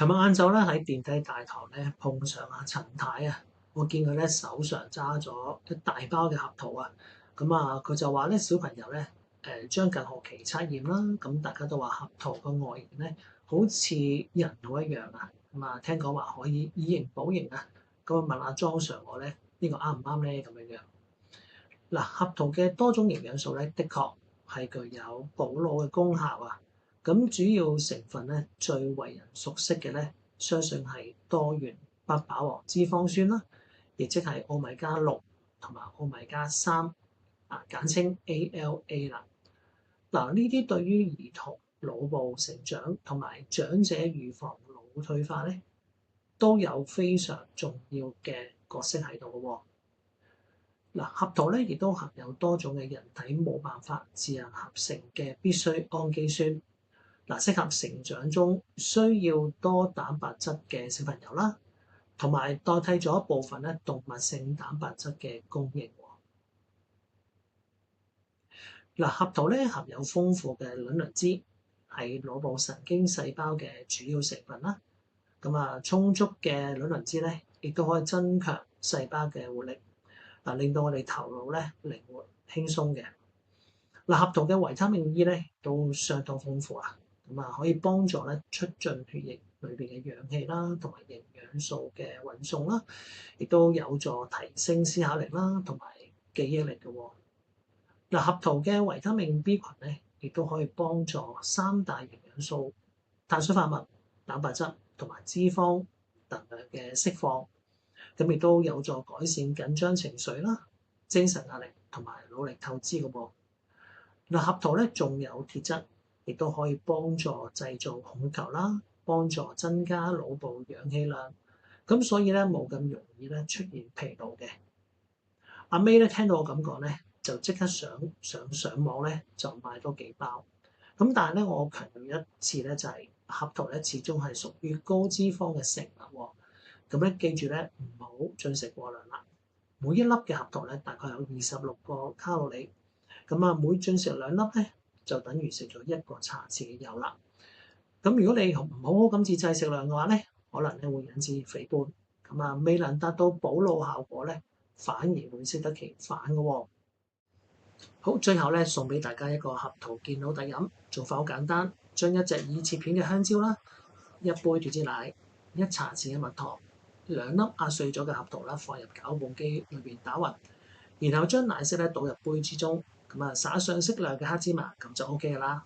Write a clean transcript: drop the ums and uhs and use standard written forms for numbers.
琴日晏晝咧喺電梯大堂咧碰上阿陳太啊，我見佢咧手上揸咗一大包嘅合桃啊，佢就話咧小朋友咧將近學期測驗啦，大家都話合桃個外形咧好似人腦一樣啊，聽講話可以以形補形啊，問阿莊 Sir 我咧呢個啱唔啱咧咁樣樣。嗱，合桃嘅多種營養素咧，的確係具有補腦嘅功效啊。主要成分咧，最為人熟悉嘅咧，相信係多元不飽和脂肪酸啦，亦即係奧米加6同埋奧米加3啊，簡稱 ALA 啦。嗱，呢啲對於兒童腦部成長同埋長者預防腦退化咧，都有非常重要嘅角色喺度嘅喎。嗱，合桃咧亦都含有多種嘅人體冇辦法自行合成嘅必需氨基酸，適合成長中需要多蛋白質嘅小朋友啦，同埋代替咗一部分咧動物性蛋白質嘅供應。嗱，合桃咧含有豐富嘅卵磷脂，係腦部神經細胞嘅主要成分啦。充足嘅卵磷脂咧，亦都可以增強細胞嘅活力。令到我哋頭腦咧靈活輕鬆嘅。合桃嘅維他命 E 咧都相當豐富啊，可以幫助咧促進血液裏邊嘅氧氣啦，同埋營養素嘅運送啦，亦都有助提升思考力啦，同埋記憶力嘅喎。合桃嘅維他命 B 群咧，亦都可以幫助三大營養素碳水化合物、蛋白質同埋脂肪能量嘅釋放。亦都有助改善緊張情緒啦、精神壓力同埋腦力透支嘅噃。合桃咧仲有鐵質，亦都可以幫助製造紅血球啦，幫助增加腦部氧氣量。所以咧冇咁容易咧出現疲勞嘅。阿 May 咧聽到我咁講咧，就即刻上網咧就買多幾包。但係咧我強調一次咧，就係合桃咧始終係屬於高脂肪嘅食物喎。記住咧，唔好進食過量啦。每一粒嘅合桃咧，大概有26個卡路里。每進食2粒咧，就等於食咗1個茶匙嘅油啦。如果你唔好好咁節制食量嘅話咧，可能咧會引致肥胖。未能達到補腦效果咧，反而會適得其反嘅喎。好，最後咧送俾大家一個合桃健腦特飲，做法好簡單，將一隻已切片嘅香蕉啦，1杯脫脂奶，1茶匙嘅蜜糖，2粒壓碎咗嘅合桃啦，放入攪拌機裏邊打勻，然後將奶昔咧倒入杯之中，灑上適量嘅黑芝麻，咁就 OK 㗎啦。